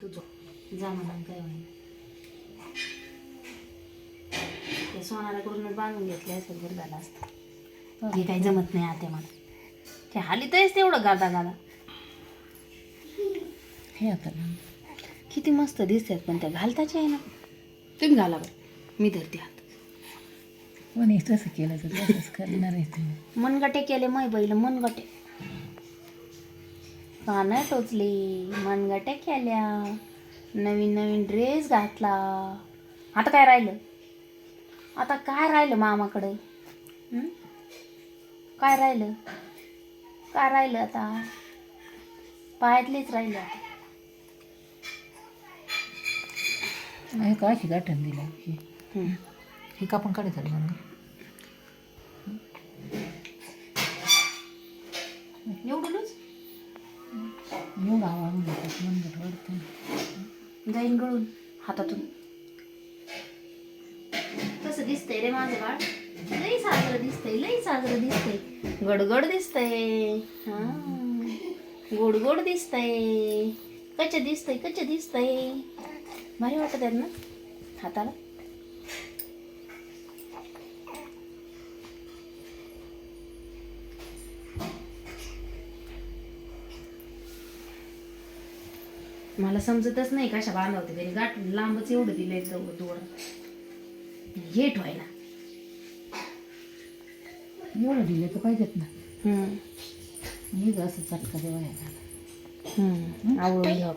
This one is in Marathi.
तुझं जा म्हणून काय होईल ते सोनाराकडूनच बांधून घेतले असेल बरं झालं असतं. हे काही जमत नाही आता मला ते हालीतच तेवढं गादा गादा हे आता किती मस्त दिसतात पण त्या घालताचे आहे ना. तुम्ही घाला बरं मी धरते हात. कोणी तसं केलं तर तसंच करणार आहे तुम्ही. मनगटे केले मै बैल मनगटे कानं टोचले मनगटे केल्या नवीन नवीन ड्रेस घातला. आता काय राहिलं आता काय राहिलं मामाकडे काय राहिलं काय राहिलं आता पायातलीच राहिलं आता. हे काय अशी गाठण दिला हे कापून काढायचं मग एवढंच एवढा आवाज देतात मनगट वाढतं जाईन गळून हातातून. कसं दिसतंय रे माझं बाळ लई साजरं दिसतंय लई साजरं दिसतंय गडगड दिसतंय हां गोड गोड दिसतंय कच्च दिसतंय भारी वाटत आहेत ना हाताला. मला समजतच नाही कशा बांधवते त्याने गाठ लांबच एवढं दिलंय दोर हे ठेवायला एवढं दिलं तर पाहिजेत ना. हे असं चटका देवा आवडून घ्या